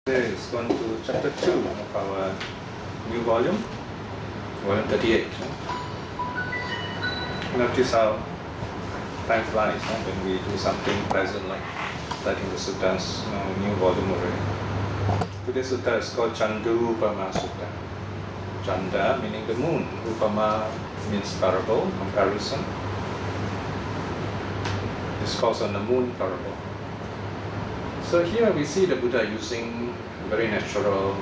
Today is going to chapter 2 of our new volume, volume 38. Notice how time flies when we do something pleasant like studying the suttas, new volume already. Today's sutta is called Chandupama Sutta. Chanda meaning the moon, Upama means parable, comparison. Discourse on the moon parable. So here we see the Buddha using a very natural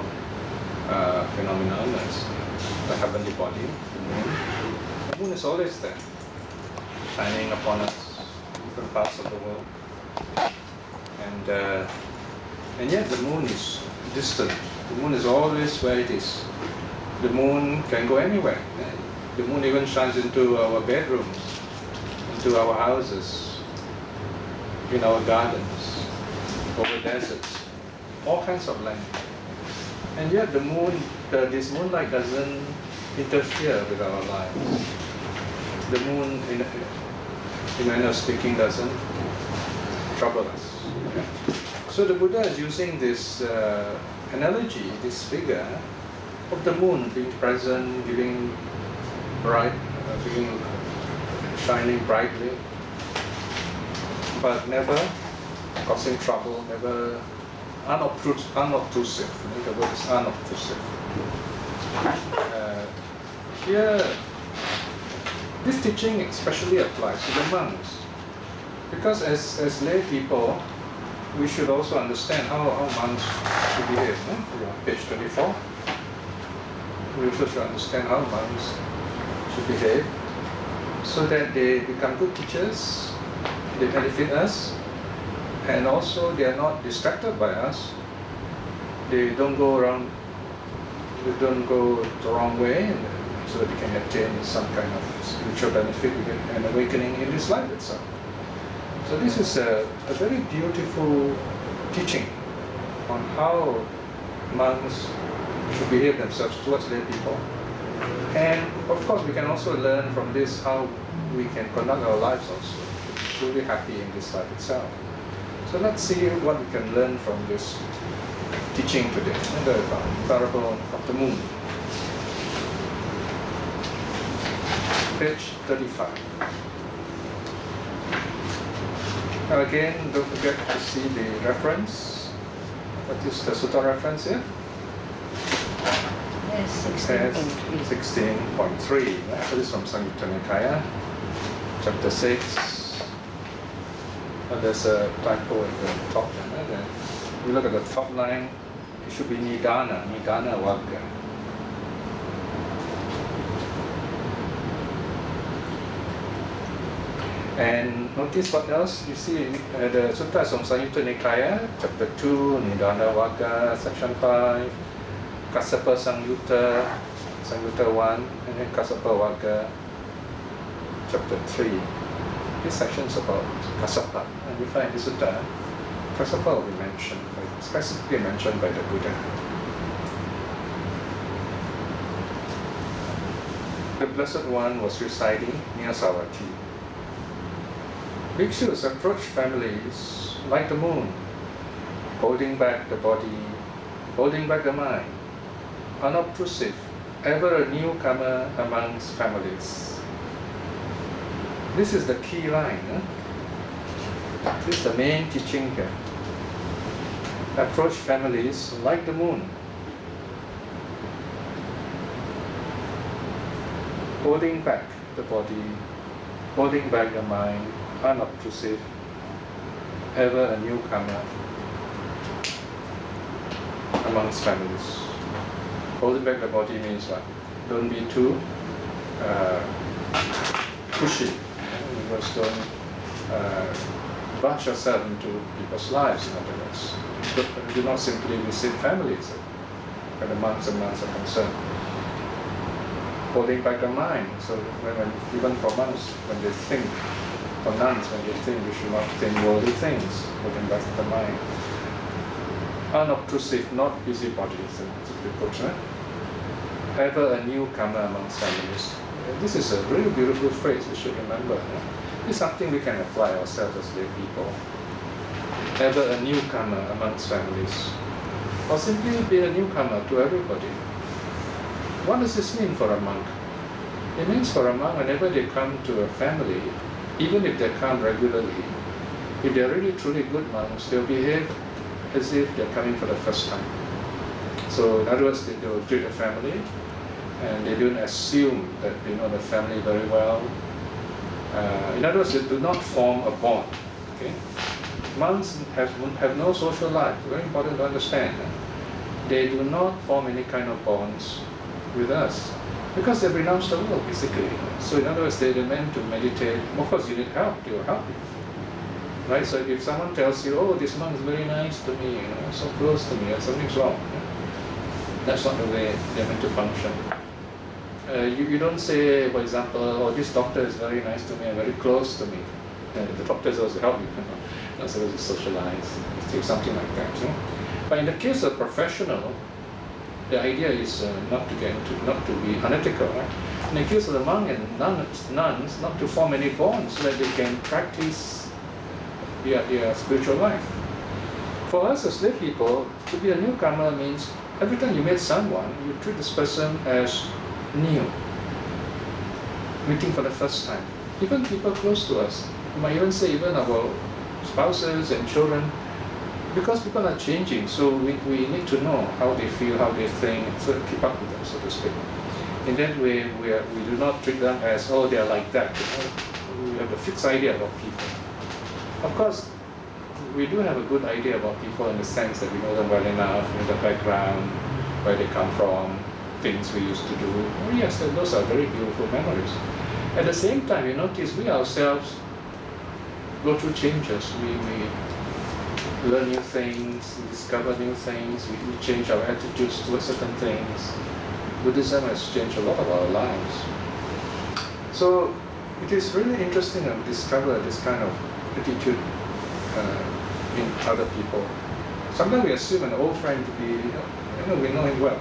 phenomenon as the heavenly body, the moon. The moon is always there, shining upon us in different parts of the world. And yet the moon is distant. The moon is always where it is. The moon can go anywhere. The moon even shines into our bedrooms, into our houses, in our gardens, over deserts, all kinds of land. And yet the moon, this moonlight doesn't interfere with our lives. The moon, in manner of speaking, doesn't trouble us. Okay? So the Buddha is using this analogy, this figure of the moon being present, giving bright, shining brightly, but never causing trouble, never unobtrusive. The word is unobtrusive. Here, this teaching especially applies to the monks, because as lay people, we should also understand how monks should behave. Page 24. We also should understand how monks should behave, so that they become good teachers, they benefit us, and also they are not distracted by us. They don't go the wrong way, and so that they can attain some kind of spiritual benefit and awakening in this life itself. So this is a very beautiful teaching on how monks should behave themselves towards lay people. And of course we can also learn from this how we can conduct our lives also, to be truly happy in this life itself. So let's see what we can learn from this teaching today, the parable of the moon. Page 35. Now again, don't forget to see the reference. What is the sutta reference here? Yes, 16.3. So this is from Samyutta Nikaya, chapter 6. There's a typo at the top. If you look at the top line, it should be nidana vagga. And notice what else you see. The sutta is from Samyutta Nikaya, chapter 2, nidana vagga, section 5, Kassapa Samyutta 1, and then Kassapa vagga, chapter 3. This section is about Kassapa, and we find this sutta, Kassapa will be mentioned, specifically mentioned by the Buddha. The Blessed One was residing near Savatthi. Bhikshus approach families like the moon, holding back the body, holding back the mind, unobtrusive, ever a newcomer amongst families. This is the key line. This is the main teaching here. Approach families like the moon, holding back the body, holding back the mind, unobtrusive, ever a newcomer amongst families. Holding back the body means what? Don't be too pushy. You just don't bunch yourself into people's lives, in other words. Do not simply visit families where the monks and nuns are concerned. Holding back the mind, so even for monks, when they think, for nuns, when they think, they should not think worldly things, holding back the mind. Unobtrusive, not busybodies, as we put it. Ever a newcomer amongst families. This is a really beautiful phrase we should remember. It's something we can apply ourselves as lay people. Ever a newcomer amongst families. or simply be a newcomer to everybody. What does this mean for a monk? It means for a monk, whenever they come to a family, even if they come regularly, if they're really truly good monks, they'll behave as if they're coming for the first time. So in other words, they will treat the family, and they don't assume that they know the family very well. In other words, they do not form a bond. Okay? Monks have no social life. Very important to understand. They do not form any kind of bonds with us because they've renounced the world, basically. So in other words, they're meant to meditate. Of course, you need help. They will help you. Right? So if someone tells you, oh, this monk is very nice to me, so close to me, something's wrong. That's not the way they're meant to function. You don't say, for example, oh, this doctor is very nice to me and very close to me. The doctor is supposed to help you. Not supposed to socialize, something like that. But in the case of professional, the idea is not to be unethical. Right? In the case of the monk and nuns, not to form any bonds so that they can practice their spiritual life. For us as lay people, to be a newcomer means every time you meet someone, you treat this person as new, meeting for the first time. Even people close to us, you might even say even our spouses and children, because people are changing, so we need to know how they feel, how they think, so keep up with them, so to speak. In that way, we do not treat them as, oh, they are like that. We have a fixed idea about people. Of course, we do have a good idea about people in the sense that we know them well enough, the background, where they come from, things we used to do. Oh yes, those are very beautiful memories. At the same time, you notice we ourselves go through changes. We learn new things, we discover new things, we change our attitudes towards certain things. Buddhism has changed a lot of our lives. So it is really interesting to discover this kind of attitude in other people. Sometimes we assume an old friend to be, we know him well.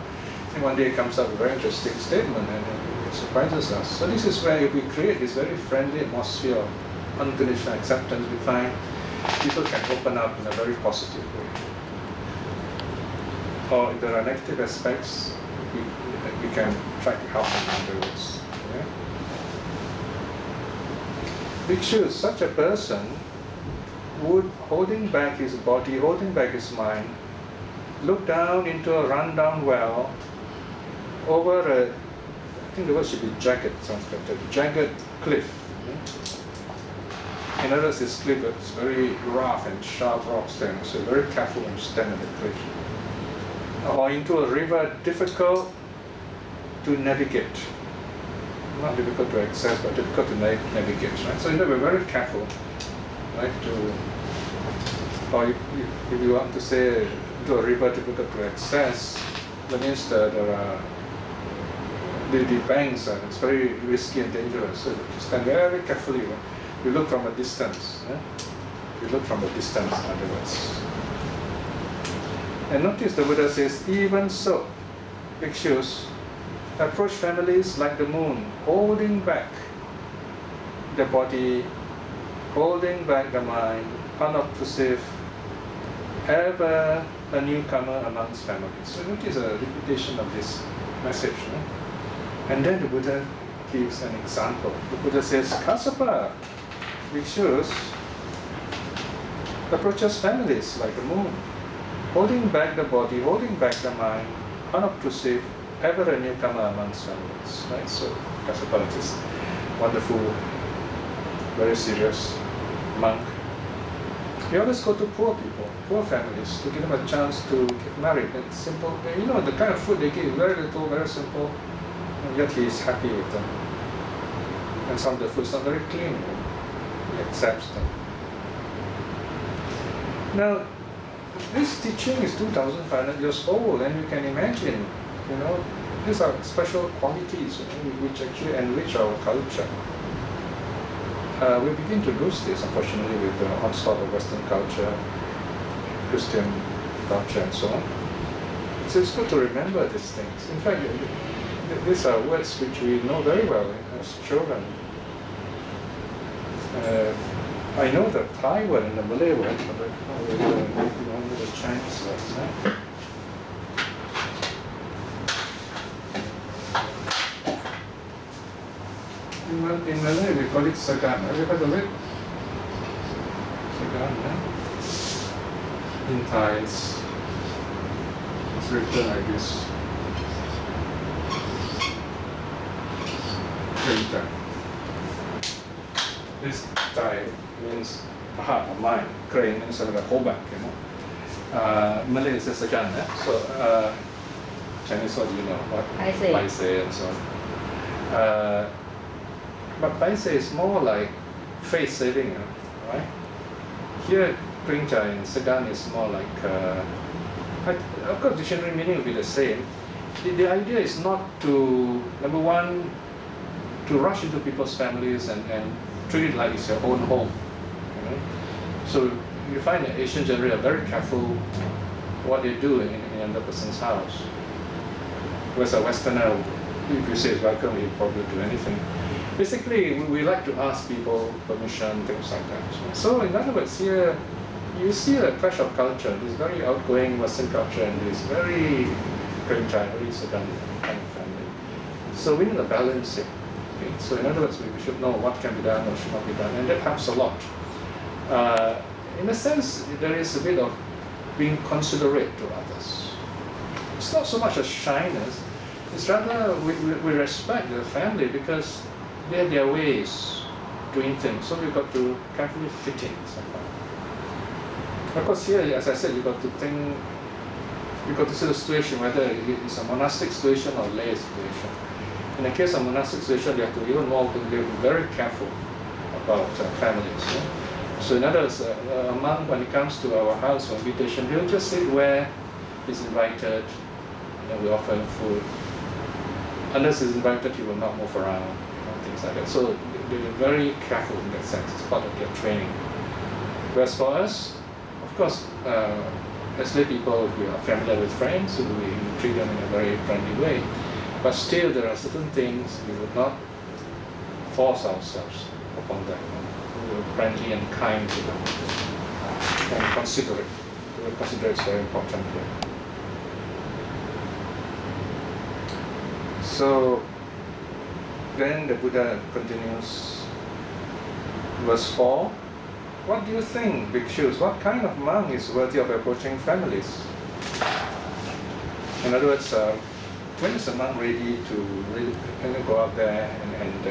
And one day it comes up with a very interesting statement and it surprises us. So this is where if we create this very friendly atmosphere of unconditional acceptance, we find people can open up in a very positive way. Or if there are negative aspects, we can try to help them afterwards. Yeah? Bhikshus, such a person would, holding back his body, holding back his mind, look down into a run-down well over a, I think the word should be jagged, sounds better, jagged cliff. In other words, this cliff is very rough and sharp rocks there, so very careful when you stand on the cliff. Or into a river difficult to navigate. Not difficult to access, but difficult to navigate. Right? So we're very careful, right? Or if you want to say to a river difficult to access, that means that there are the banks are it's very risky and dangerous. So you stand very carefully. You look from a distance. You look from a distance, in other words. And notice the Buddha says, even so, bhikshus approach families like the moon, holding back the body, holding back the mind, unobtrusive, ever a newcomer amongst families. So notice a repetition of this message. And then the Buddha gives an example. The Buddha says, Kassapa, bhikshus approaches families like the moon, holding back the body, holding back the mind, unobtrusive, ever a newcomer amongst families. Right? So Kassapa is this wonderful, very serious monk. We always go to poor people, poor families, to give them a chance to get married. It's simple. The kind of food they give is very little, very simple, and yet he is happy with them. And some of the food is not very clean. He accepts them. Now, this teaching is 2,500 years old, and you can imagine, these are special qualities which actually enrich our culture. We begin to lose this, unfortunately, with the onslaught of Western culture, Christian culture, and so on. So it's good to remember these things. In fact, these are words which we know very well as children. I know the Thai word and the Malay word, but I don't know the Chinese words. in Malay we call it sagan. Have you heard of it? Sagan, in Thai it's written like this. Printer. This Thai means a heart or mind. Crane means sort of a whole back, Malay is a sagan. So Chinese, what do you know? What? Paise and so on. But paise is more like face saving, right? Here, Kringcha in Sagan is more like, of course, dictionary meaning will be the same. The idea is not to, number one, to rush into people's families and treat it like it's your own home. So you find that Asian generally are very careful what they do in another person's house. Whereas a Westerner, if you say it's welcome, he'll probably do anything. Basically, we like to ask people permission, things like that. So in other words, here you see a clash of culture. This very outgoing Western culture and this very Kringcha, very Sagan kind of family. So we need to balance it. Okay? So in other words, we should know what can be done or should not be done, and that helps a lot. In a sense, there is a bit of being considerate to others. It's not so much a shyness, it's rather we respect the family because they have their ways doing things, so we've got to carefully fit in somehow. Of course here, as I said, you've got to think, you've got to see the situation, whether it's a monastic situation or lay situation. In the case of monastic situation, you have to even more, be very careful about families. So in other words, a monk, when he comes to our house for invitation, he'll just sit where he's invited, and then we offer him food. Unless he's invited, he will not move around, things like that. So they're very careful in that sense. It's part of their training. Whereas for us, of course, as lay people, we are familiar with friends, so we treat them in a very friendly way. But still, there are certain things we would not force ourselves upon them. We are friendly and kind to them, and considerate. We consider it's very important here. So then the Buddha continues, verse 4. What do you think, bhikshus? What kind of monk is worthy of approaching families? In other words, when is a monk ready to really go out there and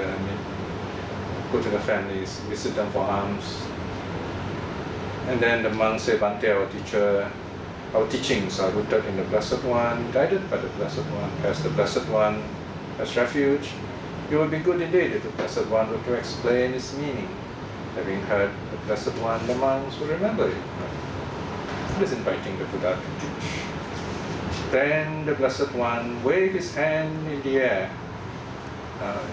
go to the families, visit them for alms? And then the monk say, Bhante, our teacher, our teachings are rooted in the Blessed One, guided by the Blessed One, as the Blessed One as refuge. It would be good indeed if the Blessed One were to explain its meaning. Having heard the Blessed One, the monks will remember it. It is inviting the Buddha to teach. Then the Blessed One waved his hand in the air.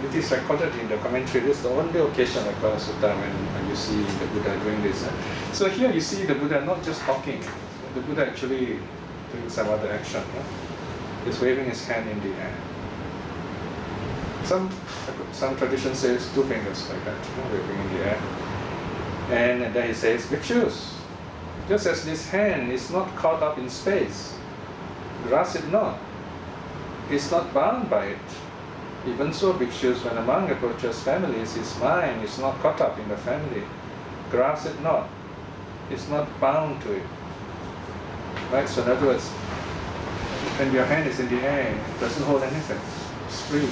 It is recorded in the commentary. This is the only occasion like Aparisuddha when you see the Buddha doing this. So here you see the Buddha not just talking, the Buddha actually doing some other action. He's waving his hand in the air. Some tradition says 2 fingers like that, waving in the air. And then he says, bhikshus, just as this hand is not caught up in space, grasp it not, is not bound by it. Even so, bhikshus, when a monk approaches families, his mind is not caught up in the family. Grasp it not, is not bound to it. Right? So in other words, when your hand is in the air, it doesn't hold anything. It's free.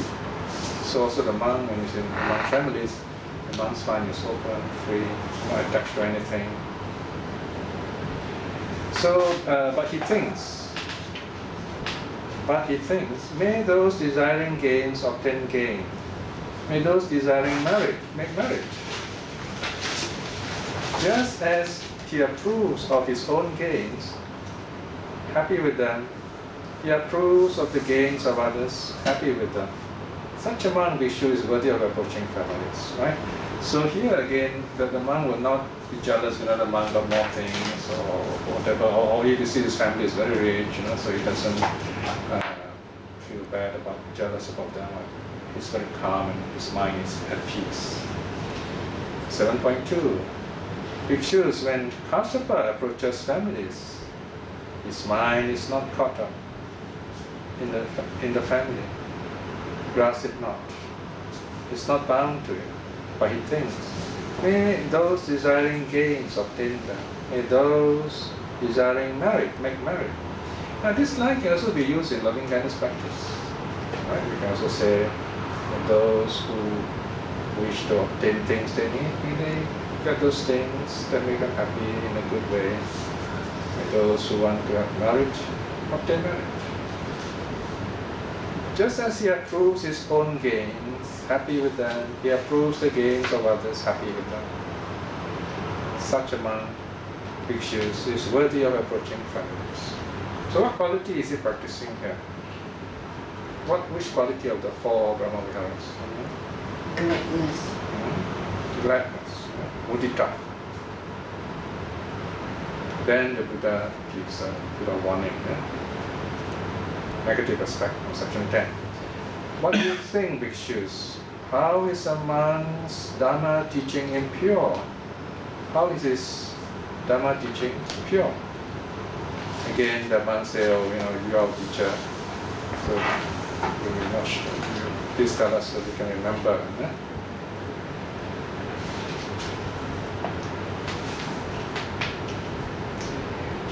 So also the monk, when he's among families, the monk's mind is open, free, not attached to anything. So, but he thinks, may those desiring gains obtain gain. May those desiring merit make merit. Just as he approves of his own gains, happy with them, he approves of the gains of others, happy with them. Such a monk, bhikshu, is worthy of approaching families, right? So here again, the monk will not be jealous when another monk got more things or whatever, or if you see his family is very rich, so he doesn't feel bad about, jealous about them. He's very calm and his mind is at peace. 7.2. Bhikshus, when Kassapa approaches families, his mind is not caught up in the family. Grasp it not. He's not bound to it, but he thinks, may those desiring gains obtain them, may those desiring merit make merit. Now this line can also be used in loving kindness practice. Right? We can also say that those who wish to obtain things they need, may they get those things that make them happy in a good way. May those who want to have marriage obtain marriage. Just as he approves his own gains, happy with them, he approves the gains of others, happy with them. Such a monk, bhikshus, is worthy of approaching friends. So what quality is he practicing here? Which quality of the four Brahma Viharas? Gladness. Gladness, muditā. Then the Buddha gives a warning. Negative aspect of section 10. What do you think, bhikshus? How is a monk's Dharma teaching impure? How is his Dharma teaching pure? Again, the monk say, oh, you are a teacher, so we will not please tell us so we can remember.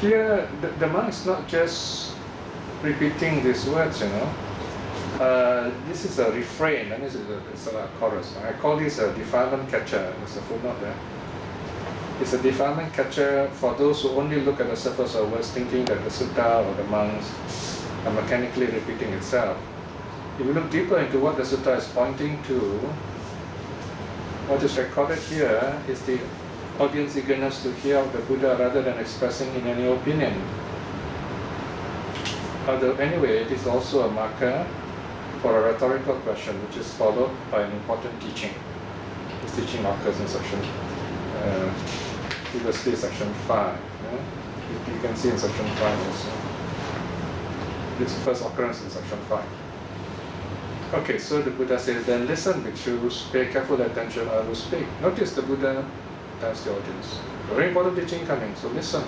Here, the monk is not just repeating these words, this is a refrain, and this is a chorus. I call this a defilement catcher. There's a footnote there. It's a defilement catcher for those who only look at the surface of words, thinking that the sutta or the monks are mechanically repeating itself. If you look deeper into what the sutta is pointing to, what is recorded here is the audience eagerness to hear of the Buddha rather than expressing in any opinion. Although anyway, it is also a marker for a rhetorical question which is followed by an important teaching. This teaching occurs in section, previously section 5. You can see in section 5 also. This first occurrence in section 5. Okay, so the Buddha says, then listen, bhikshus, pay careful attention, I will speak. Notice the Buddha tells the audience. Very important teaching coming, so listen.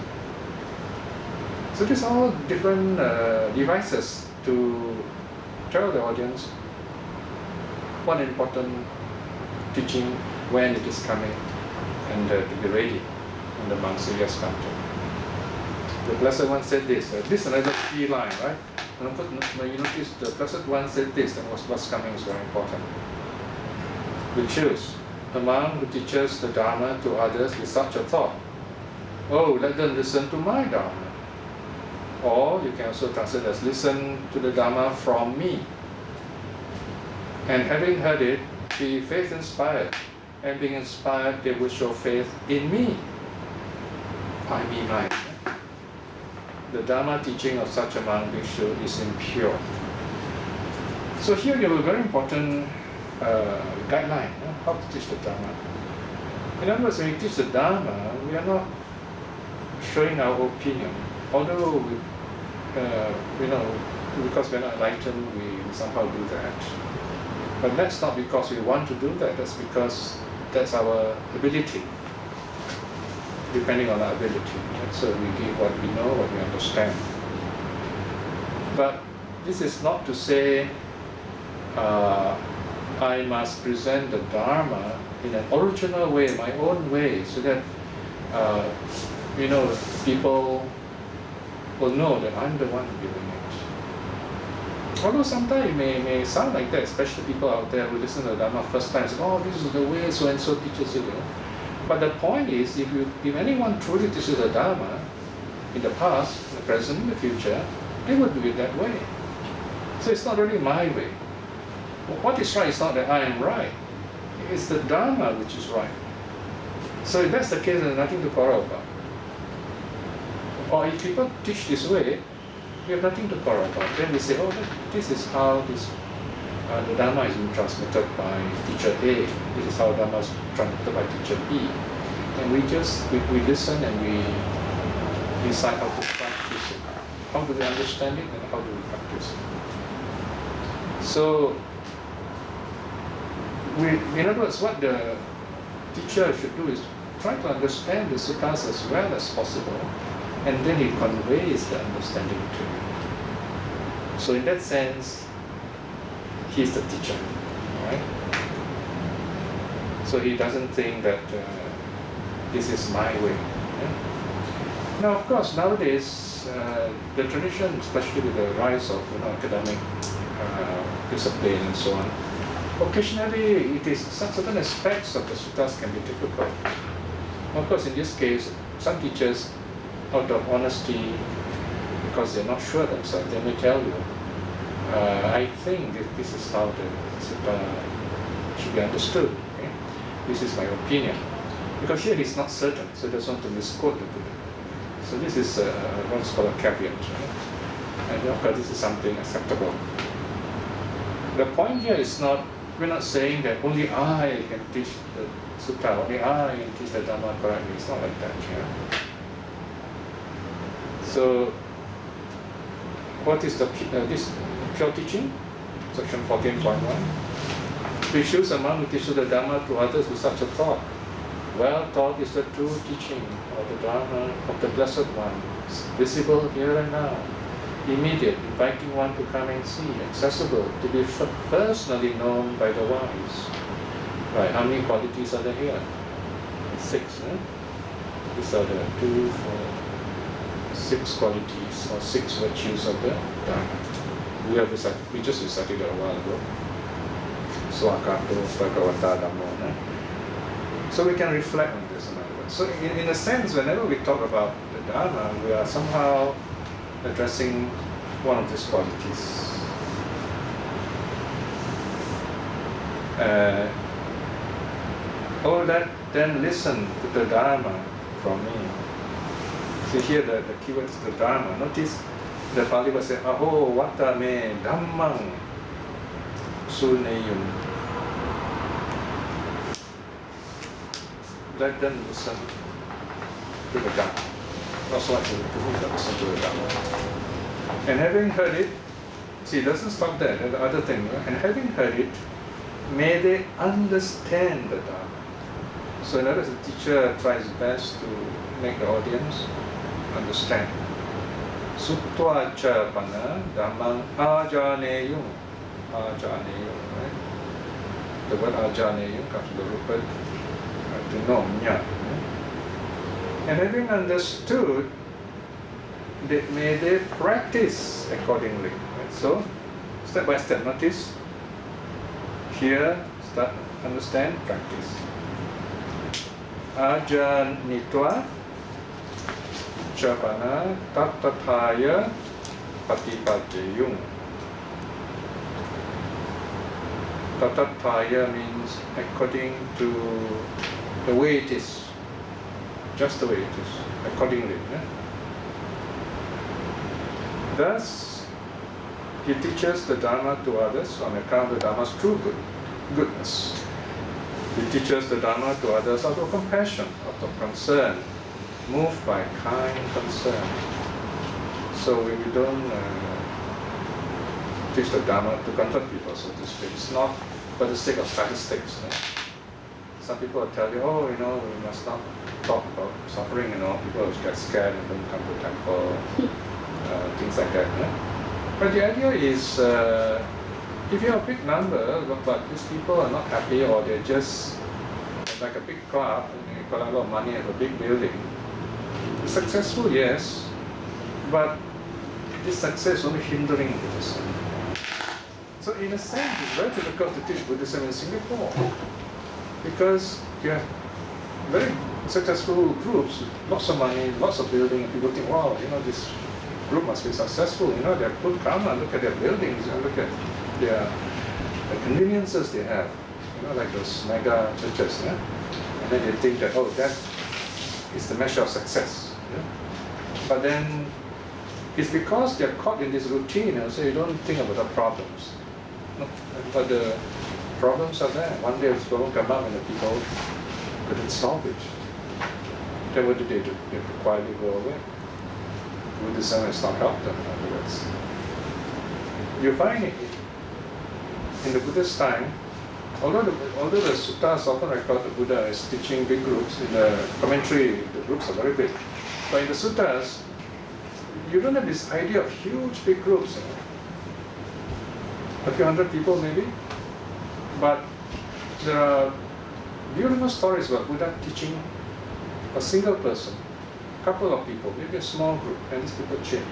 So these are all different devices to tell the audience what important teaching, when it is coming, and to be ready when the monks say yes, come to. The Blessed One said this. This is another key line, right? When you notice the Blessed One said this, then what's coming is very important. We choose the monk who teaches the Dharma to others with such a thought. Oh, let them listen to my Dharma. Or you can also translate as listen to the Dharma from me. And having heard it, be faith inspired. And being inspired, they will show faith in me. I mean mine. The Dharma teaching of such a monk bhikshu is impure. So here you have a very important guideline, how to teach the Dharma. In other words, when we teach the Dharma, we are not showing our opinion. Although, because we're not enlightened, we somehow do that. But that's not because we want to do that, that's because that's our ability. Depending on our ability. So we give what we know, what we understand. But this is not to say I must present the Dharma in an original way, my own way, so that people will know that I'm the one giving it. Although sometimes it may sound like that, especially people out there who listen to the Dharma first time, say, oh, this is the way so and so teaches it. But the point is, if anyone truly teaches the Dharma, in the past, the present, in the future, they would do it that way. So it's not really my way. What is right is not that I am right. It's the Dharma which is right. So if that's the case, there's nothing to quarrel about. Or if people teach this way, we have nothing to quarrel about. Then we say, oh, this is how the Dharma is being transmitted by teacher A. This is how Dharma is transmitted by teacher B. And we listen and we decide how to practice it. How do we understand it and how do we practice it? So, in other words, what the teacher should do is try to understand the suttas as well as possible, and then he conveys the understanding to you. So in that sense, he's the teacher, right? So he doesn't think that this is my way. Yeah? Now, of course, nowadays the tradition, especially with the rise of academic discipline and so on, occasionally it is certain aspects of the suttas can be difficult. Of course, in this case, some teachers, out of honesty, because they're not sure themselves, they may tell you, I think that this is how the sutta should be understood. Okay? This is my opinion. Because here he's not certain, so he doesn't want to misquote the Buddha. So this is what's called a caveat. Right? And of course, this is something acceptable. The point here is not, we're not saying that only I can teach the sutta, only I can teach the Dharma correctly. It's not like that. Yeah? So, what is this pure teaching? Section 14.1. Bhikshus among who teach the Dharma to others with such a thought. Well taught is the true teaching of the Dharma of the Blessed One, visible here and now, immediate, inviting one to come and see, accessible, to be personally known by the wise. Right, how many qualities are there here? 6, eh? These are the 2, 4, 6 qualities or 6 virtues of the Dharma. We just recited it a while ago. Swakato, Bhagavata, Dhammo. So we can reflect on this, in other words. So in a sense, whenever we talk about the Dharma, we are somehow addressing one of these qualities. Then listen to the Dharma from me. See here the keyword is the Dharma. Notice the Pali will say, Aho vata me dhammang suneyum. Let them listen to the Dharma. Not so much to whom they listen to the Dharma. And having heard it, see, it doesn't stop there. There's the other thing. And having heard it, may they understand the Dharma. So in other words, the teacher tries best to make the audience understand. Suttva ca panna dhammang ajaneyum. Ajaneyum, right? The word ajaneyum comes from the root word to know, nya. And having understood, may they practice accordingly. Right? So, step by step, notice, here, start, understand, practice. Ajanitva Chapana Tatataya Patipajayung. Tatataya means according to the way it is, just the way it is, accordingly. Yeah? Thus, he teaches the Dharma to others on account of the Dharma's true goodness. He teaches the Dharma to others out of compassion, out of concern, moved by kind concern. So we don't teach the Dharma to convert people, so to speak. It's not for the sake of statistics. Some people will tell you, oh, we must not talk about suffering, people get scared and don't come to the temple, things like that. But the idea is, if you have a big number, but these people are not happy, or they're just like a big club, and you got a lot of money and a big building. Successful, yes, but this success is only hindering Buddhism. So in a sense, it's very difficult to teach Buddhism in Singapore, because you have very successful groups, lots of money, lots of building, and people think, wow, this group must be successful, they have good karma, look at their buildings, look at the conveniences they have, like those mega churches, and then they think that, oh, that is the measure of success. But then it's because they're caught in this routine, so you don't think about the problems. No, but the problems are there. One day it's going to come up and the people couldn't solve it. Then what do? They have to quietly go away. Buddhism has not helped them, in other words. You find it in the Buddha's time, although the suttas often record the Buddha as teaching big groups, in the commentary the groups are very big. But in the suttas, you don't have this idea of huge big groups. A few hundred people maybe, but there are Beautiful stories about Buddha teaching a single person, a couple of people, maybe a small group, and these people change.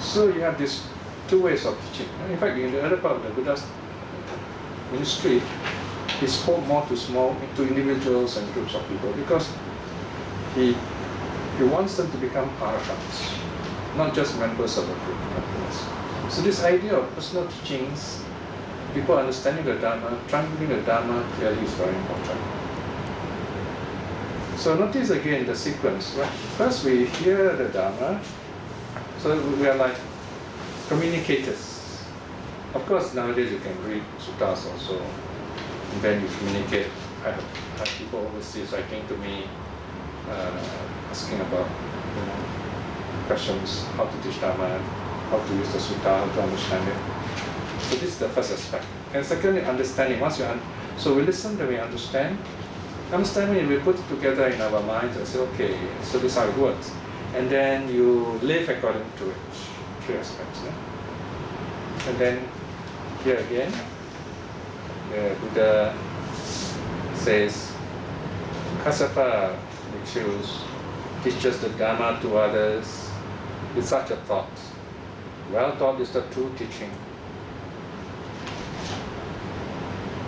So you have these two ways of teaching. In fact, in the other part of the Buddha's ministry, he spoke more to individuals and groups of people because he wants them to become arahants, not just members of a group. So this idea of personal teachings, people understanding the Dharma, translating the Dharma clearly is very important. So notice again the sequence. Right? First we hear the Dharma, so we are like communicators. Of course nowadays you can read suttas also, and then you communicate. I have people overseas writing to me asking about questions, how to teach Dharma, how to use the sutta, how to understand it. So this is the first aspect. And secondly, understanding. So we listen, then we understand. Understanding, we put it together in our minds and say, okay, so this is how it works. And then you live according to it. Three aspects. Yeah? And then here again, the Buddha says, Kassapa bhikkhus teaches the Dharma to others with such a thought. Well thought is the true teaching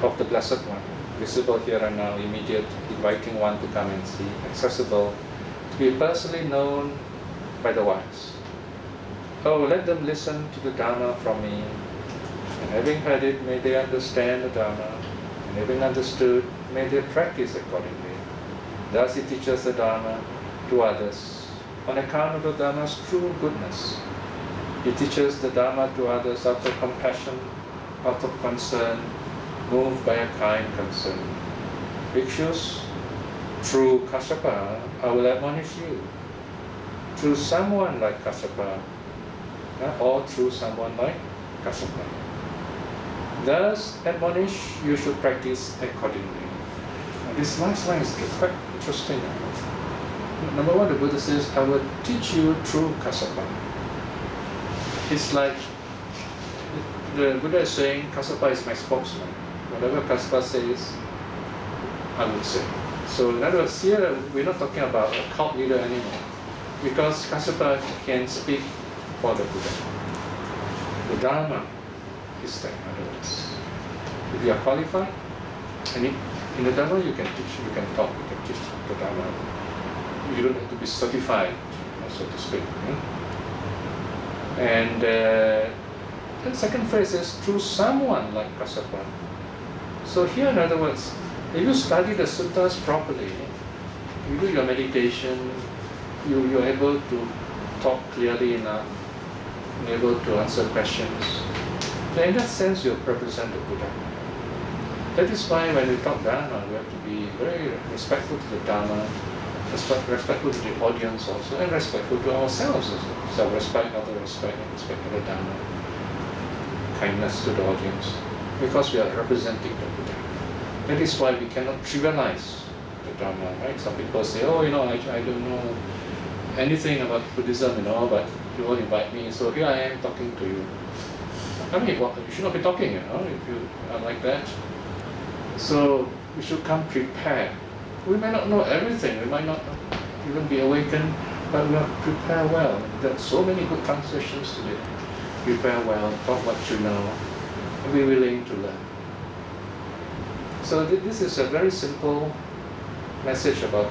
of the Blessed One, visible here and now, immediate, inviting one to come and see, accessible, to be personally known by the wise. Oh, let them listen to the Dharma from me, and having heard it, may they understand the Dharma, and having understood, may they practice accordingly. Thus he teaches the Dharma to others, on account of the Dharma's true goodness. He teaches the Dharma to others out of compassion, out of concern, moved by a kind concern. Bhikshus, through Kassapa, I will admonish you. Through someone like Kassapa, or through someone like Kassapa. Thus, admonish, you should practice accordingly. Now, this last line is quite interesting. Number one, the Buddha says, I will teach you through Kassapa. It's like the Buddha is saying, Kassapa is my spokesman. Whatever Kassapa says, I would say. So in other words, here we're not talking about a cult leader anymore, because Kassapa can speak for the Buddha. The Dharma is there, in other words. If you are qualified, and in the Dharma you can teach, you can talk, you can teach the Dharma. You don't have to be certified, so to speak. And the second phrase is through someone like Kassapa. So here, in other words, if you study the suttas properly, you do your meditation, you're able to talk clearly enough, you're able to answer questions. So in that sense, you represent the Buddha. That is why when we talk Dharma, we have to be very respectful to the Dharma, respectful to the audience also, and respectful to ourselves also. So respect other respect and respect the Dharma. Kindness to the audience, because we are representing the Buddha. That is why we cannot trivialize the Dharma, right? Some people say, oh, I don't know anything about Buddhism, but you won't invite me, so here I am talking to you. I mean, you should not be talking, if you are like that. So we should come prepared. We may not know everything, we might not even be awakened, but we must prepare well. There are so many good translations today. Prepare well, talk what you know, and be willing to learn. So this is a very simple message about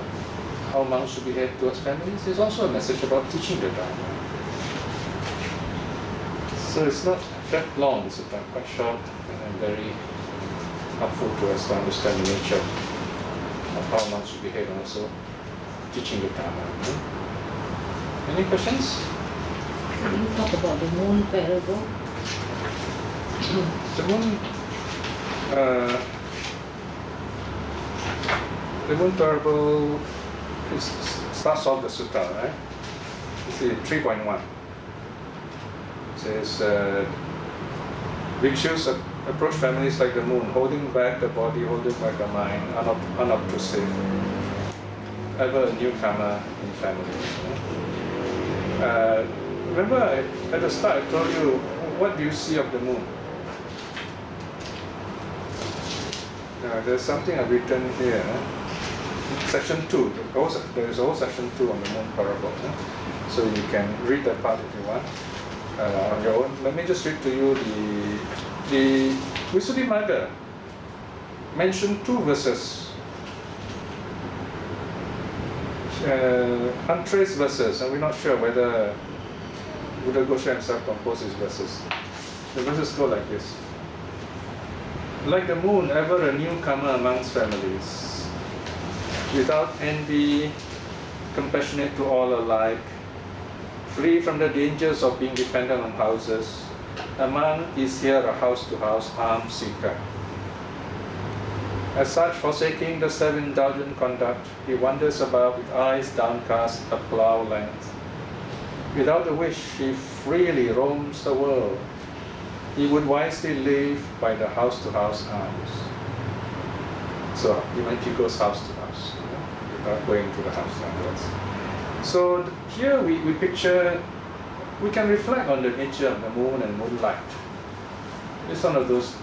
how monks should behave towards families. It's also a message about teaching the Dharma. So it's not that long, it's quite short and very helpful to us to understand the nature of how monks should behave and also teaching the Dharma. Any questions? Can you talk about the moon parable? The moon parable starts off the sutta, right? You see 3.1. It says, bhikshus approach families like the moon, holding back the body, holding back the mind, unobtrusive. Ever a newcomer in families. Remember at the start I told you, what do you see of the moon? there's something I've written here. Section 2. There is also section 2 on the moon parable. So you can read that part if you want on your own. Let me just read to you the Visuddhimagga mentioned 2 verses, untraced verses, and we're not sure whether Buddha Gosha himself composed these verses. The verses go like this. Like the moon, ever a newcomer amongst families, without envy, compassionate to all alike, free from the dangers of being dependent on houses, a man is here a house-to-house alms seeker. As such, forsaking the self-indulgent conduct, he wanders about with eyes downcast a plough length. Without a wish, he freely roams the world. He would wisely live by the house-to-house alms. So he goes house to house, without going to the house afterwards. So here we picture, we can reflect on the nature of the moon and moonlight. It's one of those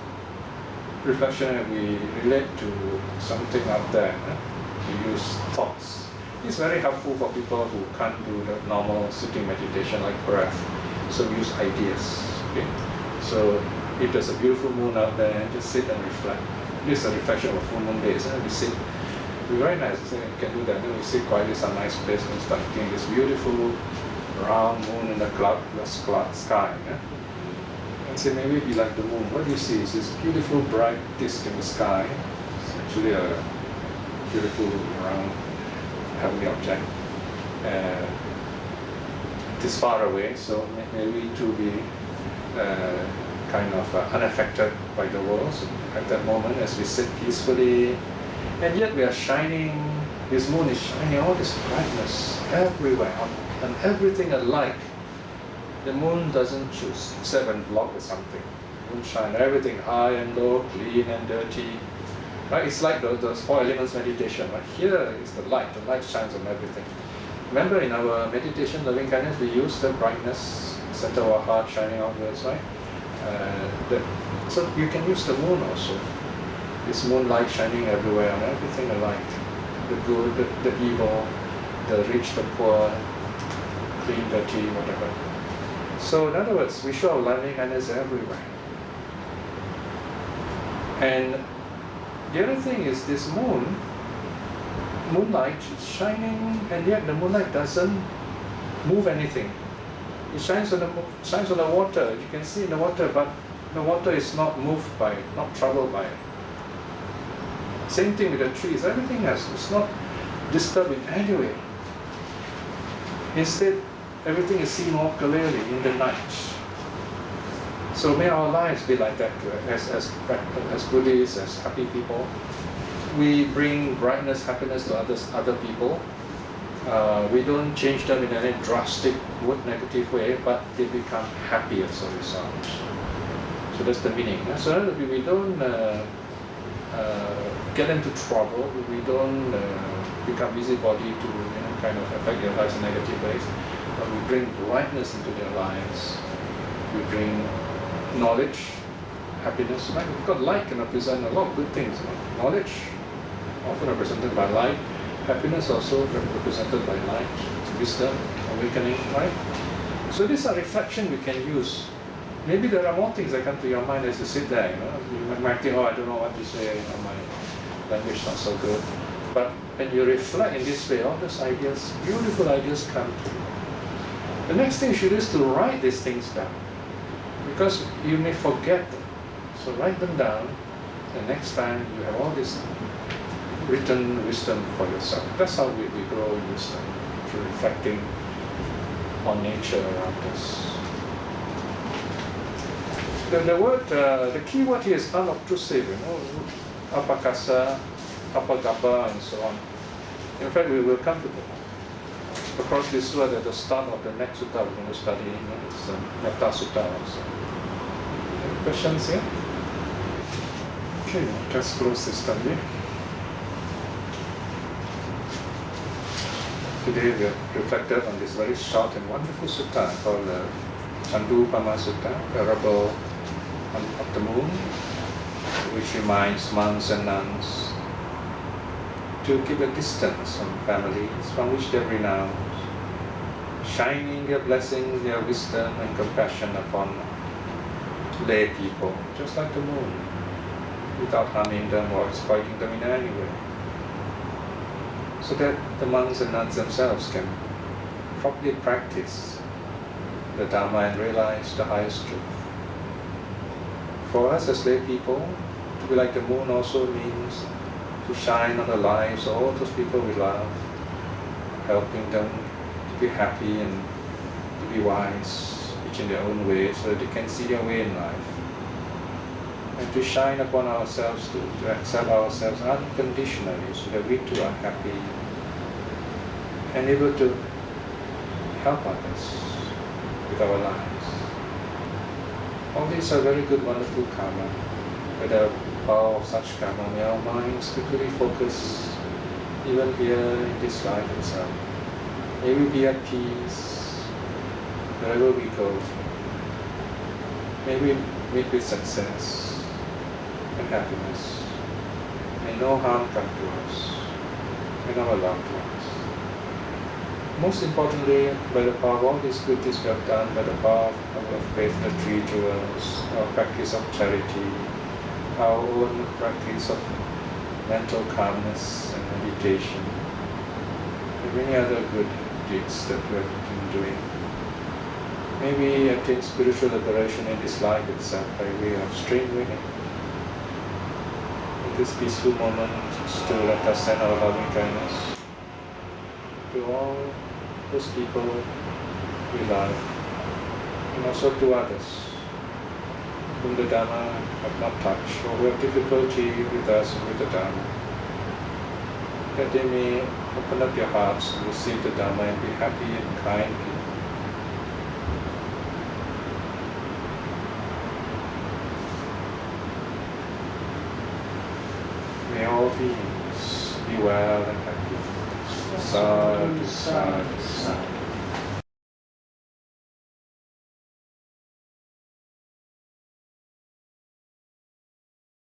reflections that we relate to something out there. We use thoughts. It's very helpful for people who can't do the normal sitting meditation like breath. So we use ideas. Okay? So if there's a beautiful moon out there, just sit and reflect. This is a reflection of full moon days. We sit. It's very nice. You can do that. Then we sit quietly in some nice place and start looking at this beautiful round moon in the cloudless sky. And say, maybe it'd be like the moon. What do you see? It's this beautiful bright disk in the sky. It's actually a beautiful round heavenly object. It is far away, so maybe it will be kind of unaffected by the world. So at that moment, as we sit peacefully, and yet we are shining, this moon is shining all this brightness everywhere, on everything alike. The moon doesn't choose, except when blocked with something. Moon shine everything, high and low, clean and dirty. Right? It's like those 4 elements meditation. Right? Here is the light shines on everything. Remember in our meditation, loving kindness, we use the brightness, center of our heart shining outwards, right? So you can use the moon also. This moonlight shining everywhere on everything alike. The good, the evil, the rich, the poor, clean, dirty, whatever. So in other words, we show our loving kindness everywhere. And the other thing is this moonlight is shining, and yet the moonlight doesn't move anything. It shines on the water. You can see in the water, but the water is not moved by it, not troubled by it. Same thing with the trees. Everything else is not disturbed in any way. Instead, everything is seen more clearly in the night. So may our lives be like that too. As Buddhists, as happy people, we bring brightness, happiness to other people. We don't change them in any drastic, negative way, but they become happy as a result. So that's the meaning. So we don't get into trouble. We don't become busybody to kind of affect their lives in negative ways. But we bring brightness into their lives. We bring knowledge, happiness. Right? We've got light can represent a lot of good things. Knowledge, often represented by light. Happiness also represented by light, wisdom, awakening, right? So these are reflections we can use. Maybe there are more things that come to your mind as you sit there. You might think, I don't know what to say. My language is not so good. But when you reflect in this way, all those ideas, beautiful ideas come to you. The next thing you should do is to write these things down, because you may forget them. So write them down, and next time you have all this written wisdom for yourself. That's how we grow in wisdom, through reflecting on nature around us. The key word here is unobtrusive, apakasa, apagapa, and so on. In fact, we will come to across this word at the start of the next sutta we're going to study. It's Metta Sutta also. Any questions here? Okay, just close this study. Today we have reflected on this very short and wonderful sutta called the Chandupama Sutta, parable of the moon. which reminds monks and nuns to keep a distance from families from which they renounce, shining their blessings, their wisdom and compassion upon lay people, just like the moon, without harming them or exploiting them in any way, so that the monks and nuns themselves can properly practice the Dharma and realize the highest truth. For us as lay people, to be like the moon also means to shine on the lives of all those people we love, helping them to be happy and to be wise, each in their own way, so that they can see their way in life. And to shine upon ourselves too, to accept ourselves unconditionally, so that we too are happy and able to help others with our lives. All these are very good, wonderful karma. With the power of such karma, may our minds quickly focus even here in this life itself. May we be at peace wherever we go. May we meet with success and happiness. May no harm come to us and our loved ones. Most importantly, by the power of all these good deeds we have done, by the power of our faith in the three jewels, our practice of charity, our own practice of mental calmness and meditation, and many other good deeds that we have been doing. May we attain spiritual liberation in this life itself by way of straight winning. In this peaceful moment, still let us send our loving kindness to all those people we love, and also to others whom the Dharma have not touched, or who have difficulty with us and with the Dharma, that they may open up their hearts and receive the Dharma and be happy and kind people. May all beings be well and happy. Sadhu, sadhu, sadhu.